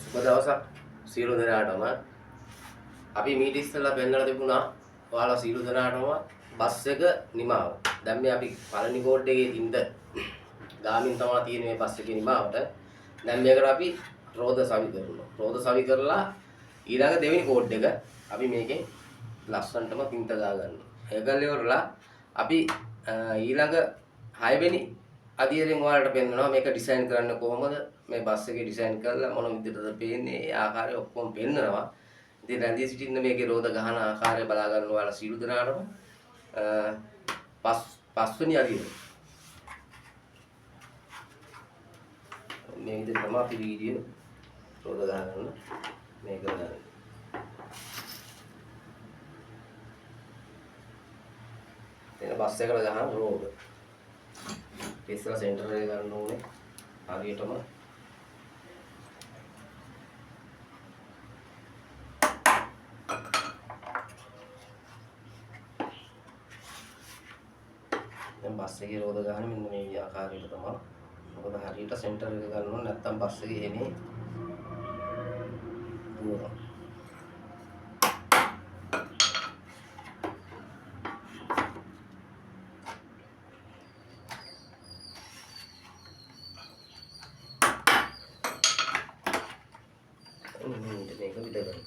සුබ දවසක් සියලු දෙනාටම. අපි මීට ඉස්සෙල්ලා පෙන්නලා තිබුණා ඔයාලා සියලු දෙනාටම බස් එක නිමාව. දැන් මේ අපි පළවෙනි කෝඩ් එකේ තින්ද ගාමින් තමයි තියෙන්නේ මේ බස් එකේ නිමාවට. දැන් මේකට අපි රෝද සවි කරනවා. රෝද සවි කරලා ඊළඟ දෙවෙනි කෝඩ් එක අපි මේකෙන් ලස්සනටම තින්ත ගා ගන්නවා. ඒකල්ල ඉවරලා අපි ඊළඟ 6 වෙනි අදියරෙන් ඔයාලට පෙන්නනවා මේක ඩිසයින් කරන්න කොහොමද මේ බස් එකේ ඩිසයින් කරලා මොන විදිහටද පේන්නේ ඒ ආකාරය ඔක්කොම පෙන්නනවා. ඉතින් රැඳී සිටින්න මේකේ රෝද ගහන ආකාරය බලා ගන්න ඔයාලා සීළු දනාටම පස්වෙනි අදියර මේ විදිහට තමයි අපි වීඩියෝ රෝද ගහගන්න මේක ගන්න. එතන බස් එකට ගහන රෝද ඉස්සර සෙන්ටර් එක ගන්න ඕනේ හරියටම. දැන් බස් එකේ රෝද ගන්න මෙන්න මේ ආකාරයට තමයි. මොකද හරියට සෙන්ටර් එක ගන්න ඕනේ නැත්නම් බස් එකේ එන්නේ දුවනවා. මේක විද ගන්න.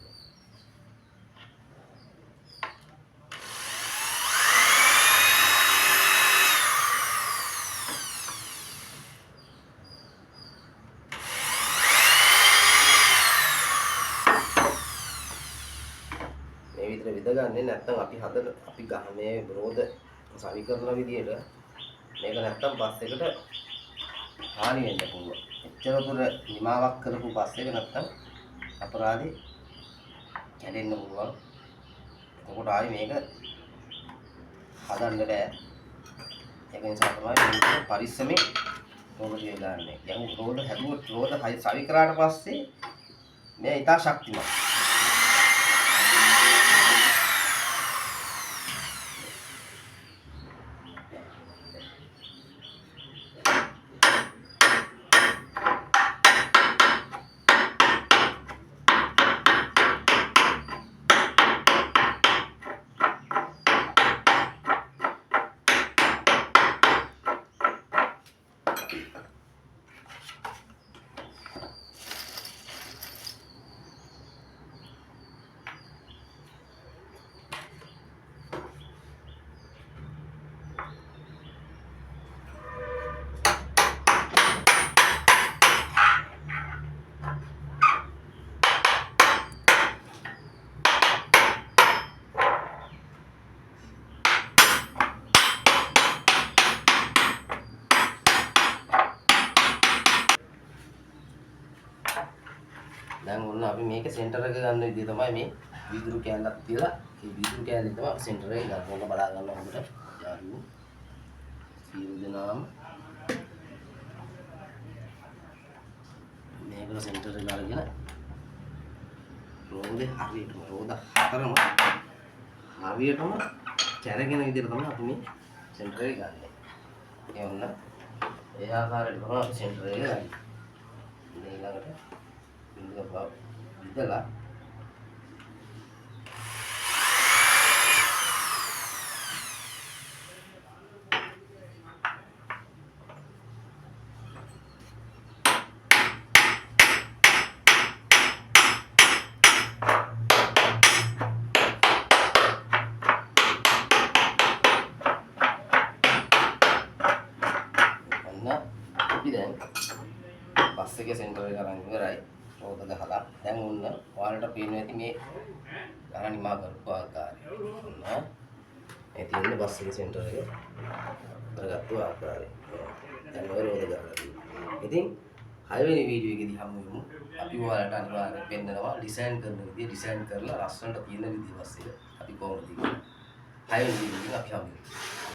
මේ විතර විද ගන්නේ නැත්නම් අපි ගහ මේ රෝද සවි කරන විදියට මේක නැත්නම් බස් එකට හානි වෙන්න පුළුවන්. එච්චර දුර නිමාවක් කරපු බස් එක නැත්නම් අපරාධේ කැඩෙන්න පුළුවන්. එතකොට ආයි මේක හදන්න බෑ. ඒක නිසා තමයි මේක පරිස්සමෙන් රෝද දියදාන්නේ. යමු රෝද හැදුවොත් රෝද සවි කරාට පස්සේ මේ ඉතා ශක්තිමත්. දැන් ඔන්න අපි මේක සෙන්ටර් එක ගන්න විදිය තමයි මේ වීදුරු කෑල්ලක් තියලා මේ වීදුරු කෑල්ලෙන් තමයි අපි සෙන්ටර් එක ගන්න. ඕක බලා ගන්න හොඳට. යාළුවෝ සියලු දෙනාම මේක සෙන්ටර් එක අරගෙන රෝදේ හරියටම රෝද හතරම හරියටම කැරගෙන විදියට තමයි අපි මේ සෙන්ටර් එක ගන්න. ඒ ඔන්න ඒ ආකාරයට තමයි අපි සෙන්ටර් එක ගන්නේ. ඊළඟට ඉඳලා අපි දැන් බස් එකේ සෙන්ටර් එක අරන් ඉවරයි. රෝද ගහලා දැන් ඔන්න ඔයාලට පේනවා ඇති මේ ගහන නිමා කරපු ආකාරය. ඔන්න මේ තියෙන බස් එකේ සෙන්ටර් එක කරගත්තු ආකාරය. දැන් ඔය රෝද ගහලා තියෙනවා. ඉතින් 6 වෙනි වීඩියෝ එකේදී හමු වෙමු. අපි ඔයාලට අනිවාර්යයෙන් පෙන්නනවා ඩිසයින් කරන විදිය, ඩිසයින් කරලා ලස්සනට තියෙන විදිය බස් එක අපි කොහොමද කියලා. 6 වෙනි වීඩියෝ එකේ අපි හමු වෙමු.